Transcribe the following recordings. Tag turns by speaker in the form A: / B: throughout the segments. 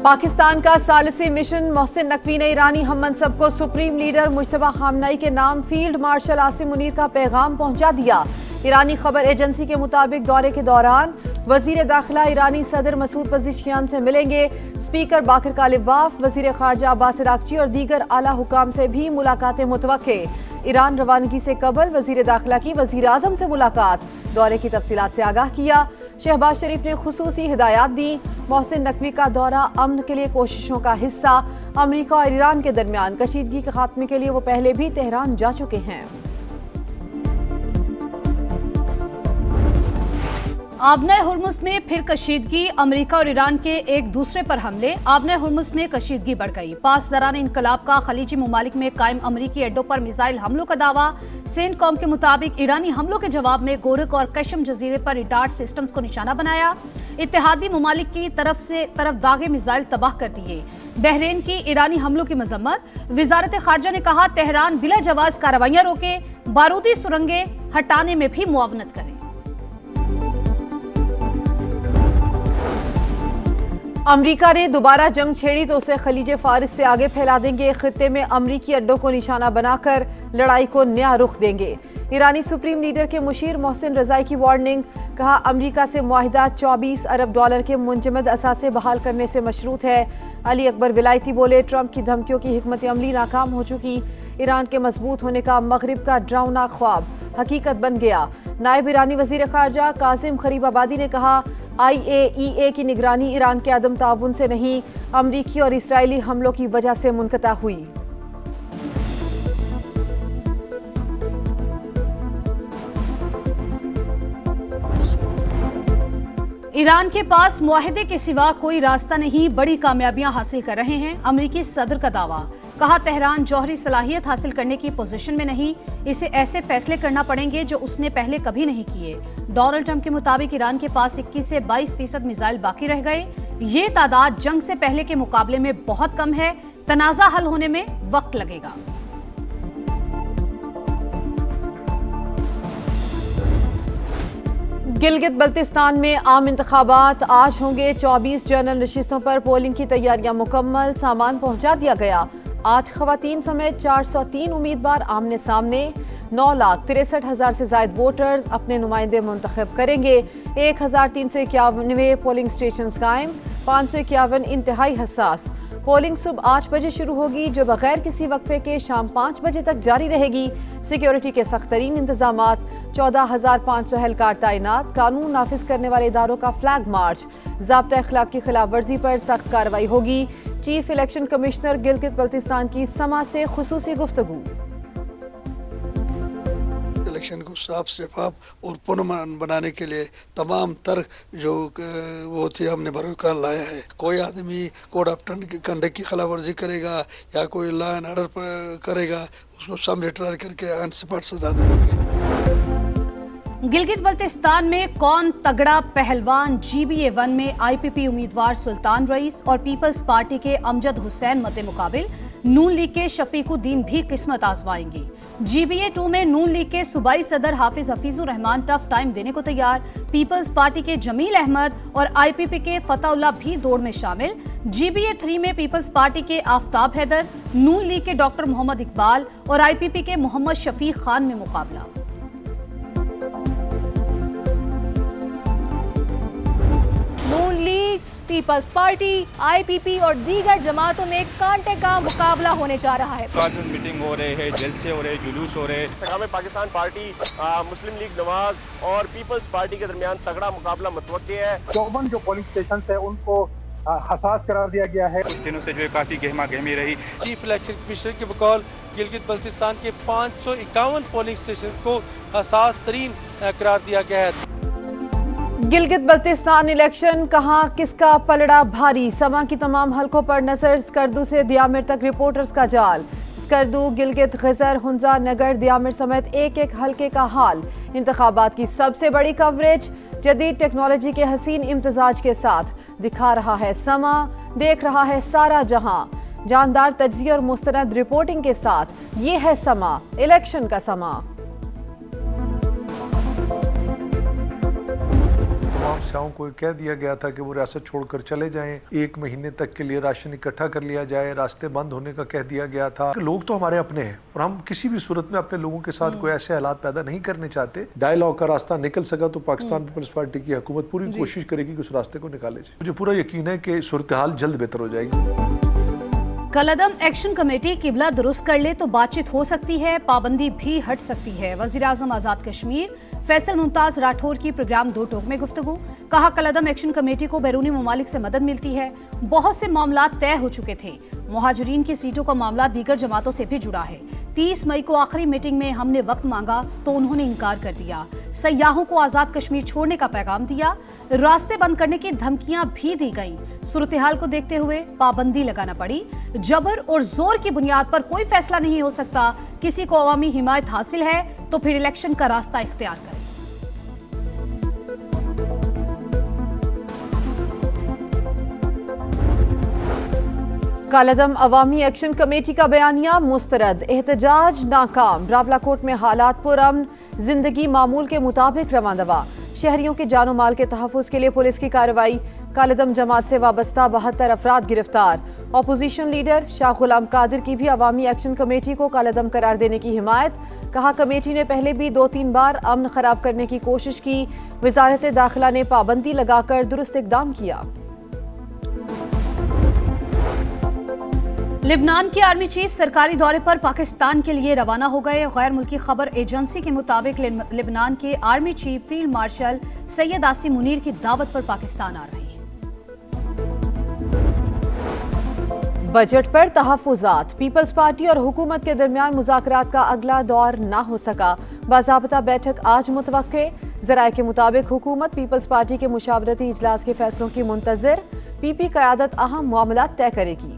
A: पाकिस्तान का सालिसी मिशन मोहसिन नकवी ने ईरानी हम मनसब को सुप्रीम लीडर मुज्तबा खामनई के नाम फील्ड मार्शल आसिम मुनीर का पैगाम पहुंचा दिया। ईरानी खबर एजेंसी के मुताबिक दौरे के दौरान वजीर दाखिला ईरानी सदर मसूद पज़ेशियान से मिलेंगे। स्पीकर बाकर कालिबाफ, वजीर खारजा अब्बास अरागची और दीगर आला हुकाम से भी मुलाकातें मुतवक्के। ईरान रवानगी से कबल वजीर दाखिला की वजीर आजम से मुलाकात, दौरे की तफसीलात से आगाह किया। शहबाज शरीफ ने खुसूसी हिदायत दी। मोहसिन नकवी का दौरा अमन के लिए कोशिशों का हिस्सा। अमेरिका और ईरान के दरमियान कशीदगी के खात्मे के लिए वो पहले भी तेहरान जा चुके हैं।
B: आबना हुर्मुज में फिर कशीदगी, अमेरिका और ईरान के एक दूसरे पर हमले। आबना हुर्मुज में कशीदगी बढ़ गई। पास दौरान इनकलाब का खलीजी ममालिक में कायम अमरीकी अड्डों पर मिसाइल हमलों का दावा। सेंटकॉम के मुताबिक ईरानी हमलों के जवाब में गोरक और कशम जजीरे पर रडार सिस्टम्स को निशाना बनाया। इत्तेहादी ममालिक की तरफ दागे मिसाइल तबाह कर दिए। बहरीन की ईरानी हमलों की मजम्मत। वजारत खारजा ने कहा तेहरान बिला जवाज कार्रवाइयां रोके, बारूदी सुरंगें हटाने में भी मुआवनत करे।
A: अमरीका ने दोबारा जंग छेड़ी तो उसे खलीज फारिस से आगे फैला देंगे। खित्ते में अमरीकी अड्डों को निशाना बनाकर लड़ाई को नया रुख देंगे। ईरानी सुप्रीम लीडर के मुशीर मोहसिन रजाई की वार्निंग। कहा अमरीका से मुआहिदा $24 अरब के मुंजमद असासे बहाल करने से मशरूत है। अली अकबर विलायती बोले ट्रंप की धमकियों की हिकमत अमली नाकाम हो चुकी। ईरान के मजबूत होने का मगरिब का डरावना ख्वाब हकीकत बन गया। नायब ईरानी वजीर खारजा कासिम खरीबाबादी ने कहा IAEA की निगरानी ईरान के अदम ताउन से नहीं, अमरीकी और इसराइली हमलों की वजह से मुनक़ता हुई।
B: ईरान के पास मुआहिदे के सिवा कोई रास्ता नहीं, बड़ी कामयाबियां हासिल कर रहे हैं। अमरीकी सदर का दावा। कहा तेहरान जौहरी सलाहियत हासिल करने की पोजीशन में नहीं, इसे ऐसे फैसले करना पड़ेंगे जो उसने पहले कभी नहीं किए। डोनाल्ड ट्रंप के मुताबिक ईरान के पास 21 से 22% मिसाइल बाकी रह गए। ये तादाद जंग से पहले के मुकाबले में बहुत कम है। तनाज़ा हल होने में वक्त लगेगा।
A: गिलगित बल्तिस्तान में आम इंतखाबात आज होंगे। 24 जनरल नशिस्तों पर पोलिंग की तैयारियां मुकम्मल, सामान पहुंचा दिया गया। 8 खवातीन समेत 403 उम्मीदवार आमने सामने। 9,63,000 से ज्यादा वोटर्स अपने नुमाइंदे मुंतखब करेंगे। 1,391 पोलिंग स्टेशन कायम, 551 इंतहाई हसास। पोलिंग सुबह 8 बजे शुरू होगी जो बगैर किसी वक्फे के शाम 5 बजे तक जारी रहेगी। सिक्योरिटी के सख्त तरीन इंतजामात, 14,500 एहलकार तैनात। कानून नाफिज करने वाले इदारों का फ्लैग मार्च। ज़ाब्ता अखलाक की खिलाफ वर्जी पर सख्त कार्रवाई होगी। Chief election commissioner Gilgit Baltistan की समा से खुसूसी गुफ्तगू।
C: इलेक्शन को साफ शफाफ और पुरअमन बनाने के लिए तमाम तर जो वो थी हमने बरकरार लाया है। कोई आदमी कोड ऑफ कंडक्ट की खिलाफ वर्जी करेगा या कोई लॉ एंड ऑर्डर करेगा, उसको सब रिट्रायल करके ऑन स्पॉट सजा दे देंगे।
B: गिलगित बल्तिस्तान में कौन तगड़ा पहलवान। GBA1 में IPP उम्मीदवार सुल्तान रईस और पीपल्स पार्टी के अमजद हुसैन मद्दे मुकाबिल। नून लीग के शफीकुद्दीन भी किस्मत आजमाएंगे। GBA2 में नून लीग के सूबाई सदर हाफिज हफीजुर रहमान टफ टाइम देने को तैयार। पीपल्स पार्टी के जमील अहमद और IPP के फताउल्लाह भी दौड़ में शामिल। GBA3 में पीपल्स पार्टी के आफ्ताब हैदर, नून लीग के डॉक्टर मोहम्मद इकबाल और IPP के मोहम्मद शफीक खान में मुकाबला।
D: नून लीग, पीपल्स पार्टी, IPP और दीगर जमातों में कांटे का मुकाबला होने जा रहा है।
E: मीटिंग हो रहे हैं, जलसे हो रहे, जुलूस हो रहे।
F: इस्तेकाम पाकिस्तान पार्टी, मुस्लिम लीग नवाज और पीपल्स पार्टी के दरमियान तगड़ा मुकाबला मुतवक्के है।
G: 54 जो पोलिंग स्टेशन है उनको हसास करार दिया गया है।
E: दिनों से जो है काफी गहमा गहमी रही।
H: चीफ इलेक्शन कमिश्नर के बकौल गिलगित बल्तिस्तान के 551 पोलिंग स्टेशन को हसास तरीन करार दिया गया है।
A: गिलगित बल्तिस्तान इलेक्शन कहां किसका पलड़ा भारी। समा की तमाम हलकों पर नजर। स्कर्दू से दियामिर तक रिपोर्टर्स का जाल। स्कर्दू, गिलगित, खिजर, हुंजा, नगर, दियामिर समेत एक एक हलके का हाल। इंतखाबात की सबसे बड़ी कवरेज जदीद टेक्नोलॉजी के हसीन इम्तजाज के साथ दिखा रहा है समा, देख रहा है सारा जहां। जानदार तज्जिया और मुस्तनद रिपोर्टिंग के साथ ये है समा, इलेक्शन का समा।
I: समस्याओं को कह दिया गया था कि वो रियासत छोड़कर चले जाएं, 1 महीने तक के लिए राशन इकट्ठा कर लिया जाए, रास्ते बंद होने का कह दिया गया था। लोग तो हमारे अपने हैं और हम किसी भी सूरत में अपने लोगों के साथ कोई ऐसे हालात पैदा नहीं करने चाहते। डायलॉग का रास्ता निकल सका तो पाकिस्तान पीपल्स पार्टी की हुकूमत पूरी कोशिश करेगी कि उस रास्ते को निकाले जाए। मुझे पूरा यकीन है कि सूरत हाल जल्द बेहतर हो जाएगी।
B: कलअदम एक्शन कमेटी किबला दुरुस्त कर ले तो बातचीत हो सकती है, पाबंदी भी हट सकती है। वजीर आजम आजाद कश्मीर फैसल मुमताज राठौर की प्रोग्राम 2 टोक में गुफ्तगू। कहा कलअदम एक्शन कमेटी को बैरूनी ममालिक से मदद मिलती है, बहुत से मामला तय हो चुके थे। मुहाजिरीन की सीटों का मामला दीगर जमातों से भी जुड़ा है। 30 मई को आखिरी मीटिंग में हमने वक्त मांगा तो उन्होंने इनकार कर दिया। सयाहों को आजाद कश्मीर छोड़ने का पैगाम दिया, रास्ते बंद करने की धमकियां भी दी गईं। सूरत हाल को देखते हुए पाबंदी लगाना पड़ी। जबर और जोर की बुनियाद पर कोई फैसला नहीं हो सकता। किसी को अवामी हिमायत हासिल है तो फिर इलेक्शन का रास्ता इख्तियार करें।
A: कलअदम अवामी एक्शन कमेटी का बयानिया मुस्तरद, एहतजाज नाकाम। रावलाकोट में हालात पुरअमन, जिंदगी मामूल के मुताबिक रवां-दवा। शहरियों के जानो माल के तहफ़्फ़ुज़ के लिए पुलिस की कार्रवाई। कलअदम जमात से वाबस्ता 72 अफराद गिरफ्तार। अपोजिशन लीडर शाह गुलाम कादिर की भी अवामी एक्शन कमेटी को कलअदम करार देने की हिमायत। कहा कमेटी ने पहले भी 2-3 बार अमन खराब करने की कोशिश की, वजारत दाखिला ने पाबंदी लगाकर दुरुस्त इक़दाम किया।
B: लिबनान के आर्मी चीफ सरकारी दौरे पर पाकिस्तान के लिए रवाना हो गए। गैर मुल्की खबर एजेंसी के मुताबिक लिबनान के army chief field marshal Syed Asim Munir की दावत पर पाकिस्तान आ रहे हैं।
A: बजट पर तहफ़्फ़ुज़ात। पीपल्स पार्टी और हुकूमत के दरमियान मुज़ाकरात का अगला दौर न हो सका। बाज़ाब्ता बैठक आज मुतवक्के। ज़राए के मुताबिक हुकूमत पीपल्स पार्टी के मुशावरती इजलास के फैसलों की मुंतज़िर। पीपी क़यादत अहम मामलात तय करेगी।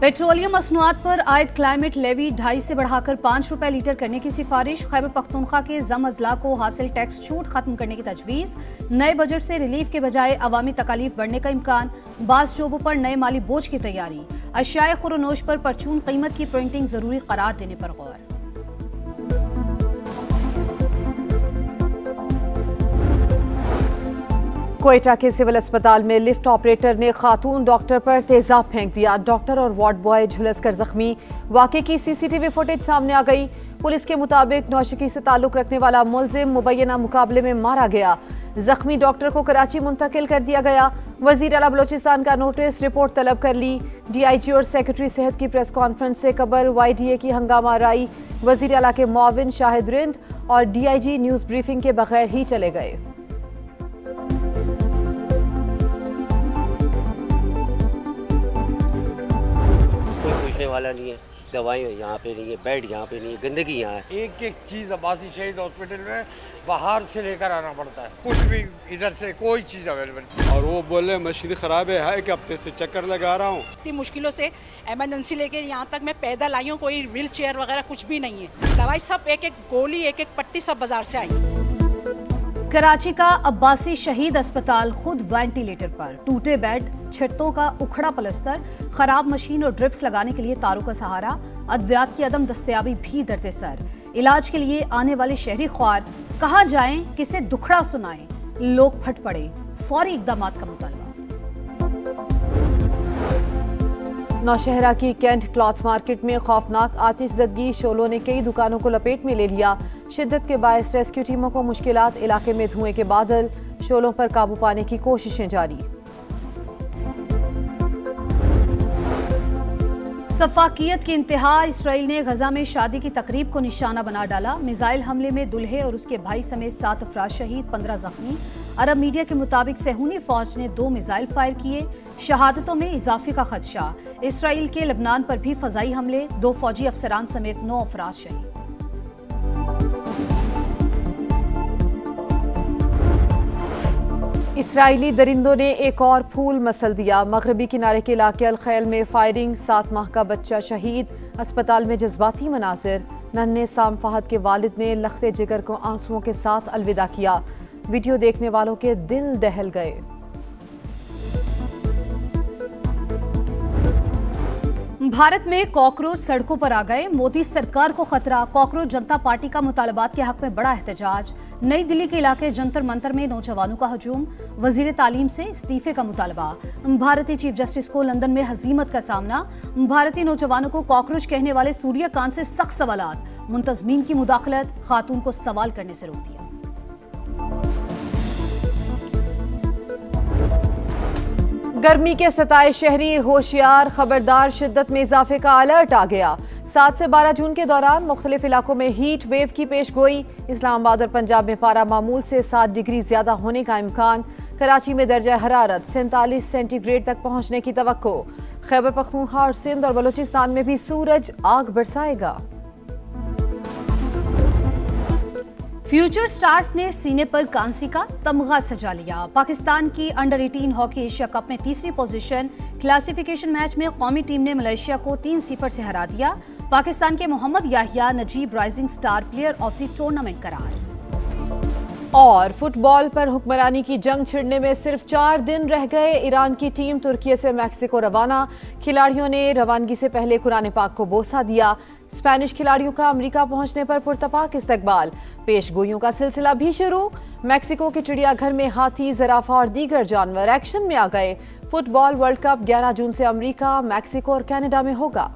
B: पेट्रोलियम मसनूआत पर आयद क्लाइमेट लेवी 2.5 से बढ़ाकर 5 रुपए लीटर करने की सिफारिश। खैबर पख्तूनख्वा के जम अजला को हासिल टैक्स छूट खत्म करने की तजवीज़। नए बजट से रिलीफ के बजाय अवामी तकालीफ बढ़ने का इम्कान। बाज़ शोबों पर नए माली बोझ की तैयारी। अशियाए खुरोनोश पर परचून कीमत की प्रिंटिंग जरूरी करार देने पर गौर।
A: कोयटा के सिविल अस्पताल में लिफ्ट ऑपरेटर ने खातून डॉक्टर पर तेजाब फेंक दिया। डॉक्टर और वार्ड बॉय झुलस कर जख्मी। वाक़े की सीसीटीवी फुटेज सामने आ गई। पुलिस के मुताबिक नौशकी से ताल्लुक रखने वाला मुलजिम मुबैना मुकाबले में मारा गया। जख्मी डॉक्टर को कराची मुंतकिल कर दिया गया। वजीर आला बलोचिस्तान का नोटिस, रिपोर्ट तलब कर ली। DIG और सेक्रेटरी सेहत की प्रेस कॉन्फ्रेंस से कबल YDA की हंगामा राई। वजीर आला के मुआविन शाहिद रिंद और DIG न्यूज ब्रीफिंग के बगैर ही चले गए।
J: वाला नहीं है, दवाएं यहाँ पे नहीं है, बेड यहाँ पे नहीं है, गंदगी यहाँ है।
K: एक एक चीज़ अब्बासी शहीद हॉस्पिटल में बाहर से लेकर आना पड़ता है, कुछ भी इधर से कोई चीज़ अवेलेबल।
L: और वो बोले मशीन ख़राब है, एक हफ्ते से चक्कर लगा रहा हूँ।
M: इतनी मुश्किलों से इमरजेंसी लेके यहाँ तक मैं पैदल आई हूँ, कोई व्हील चेयर वगैरह कुछ भी नहीं है। दवाई सब एक एक गोली एक एक पट्टी सब बाजार से आई।
B: कराची का अब्बासी शहीद अस्पताल खुद वेंटिलेटर पर। टूटे बेड, छतों का उखड़ा पलस्तर, खराब मशीन और ड्रिप्स लगाने के लिए तारों का सहारा। अद्वियात की अदम दस्तयाबी भी दर्द सर। इलाज के लिए आने वाले शहरी ख्वार कहाँ जाएं, किसे दुखड़ा सुनाएं। लोग फट पड़े। फौरी इकदामात का मुतालबा।
A: नौशहरा की कैंट क्लॉथ मार्केट में खौफनाक आतिशज़दगी। शोलों ने कई दुकानों को लपेट में ले लिया। शिद्दत के बायस रेस्क्यू टीमों को मुश्किलात। इलाके में धुएं के बादल। शोलों पर काबू पाने की कोशिशें जारी।
B: सफाकियत की इंतहा। इसराइल ने गजा में शादी की तकरीब को निशाना बना डाला। मिसाइल हमले में दुल्हे और उसके भाई समेत 7 अफराद शहीद, 15 जख्मी। अरब मीडिया के मुताबिक सेहूनी फौज ने 2 मिसाइल फायर किए। शहादतों में इजाफे का खदशा। इसराइल के लबनान पर भी फजाई हमले। 2 फौजी अफसरान समेत 9 अफराद शहीद।
A: इसराइली दरिंदों ने एक और फूल मसल दिया। मगरबी किनारे के इलाके अल-खैल में फायरिंग। 7 माह का बच्चा शहीद। अस्पताल में जज्बाती मनाजिर। नन्हे साम फहद के वालिद ने लख्ते जिगर को आंसुओं के साथ अलविदा किया। वीडियो देखने वालों के दिल दहल गए।
B: भारत में कॉकरोच सड़कों पर आ गए, मोदी सरकार को खतरा, कॉकरोच जनता पार्टी का मुतालबात के हक में बड़ा एहतजाज। नई दिल्ली के इलाके जंतर मंतर में नौजवानों का हजूम, वजीर तालीम से इस्तीफे का मुतालबा। भारतीय चीफ जस्टिस को लंदन में हजीमत का सामना, भारतीय नौजवानों को कॉकरोच कहने वाले सूर्यकांत से सख्त सवालात, मुंतजमीन की मुदाखलत, खातून को सवाल करने से रोक दिया।
A: गर्मी के सताए शहरी होशियार, खबरदार, शिद्दत में इजाफे का अलर्ट आ गया। 7 से 12 जून के दौरान मुख्तलिफ इलाकों में हीट वेव की पेश गोई। इस्लामाबाद और पंजाब में पारा मामूल से 7 डिग्री ज्यादा होने का इम्कान। कराची में दर्जा हरारत 47 सेंटीग्रेड तक पहुंचने की तवक्को। खैबर पख्तूनख्वा और सिंध और बलूचिस्तान में भी सूरज आग बरसाएगा।
B: फ्यूचर स्टार्स ने सीने पर कांसी का तमगा सजा लिया। पाकिस्तान की अंडर 18 हॉकी एशिया कप में तीसरी पोजीशन। क्लासिफिकेशन मैच में कौमी टीम ने मलेशिया को 3-0 से हरा दिया। पाकिस्तान के Mohammad Yahya Najib rising star player of the tournament करार।
A: और फुटबॉल पर हुक्मरानी की जंग छिड़ने में सिर्फ 4 दिन रह गए। ईरान की टीम तुर्की से मैक्सिको रवाना। खिलाड़ियों ने रवानगी से पहले कुरान पाक को बोसा दिया। स्पेनिश खिलाड़ियों का अमेरिका पहुंचने पर पुरतपाक इस्तकबाल। पेशगोइयों का सिलसिला भी शुरू। मैक्सिको के चिड़ियाघर में हाथी, ज़राफा और दीगर जानवर एक्शन में आ गए। फुटबॉल वर्ल्ड कप 11 जून से अमेरिका, मैक्सिको और कनाडा में होगा।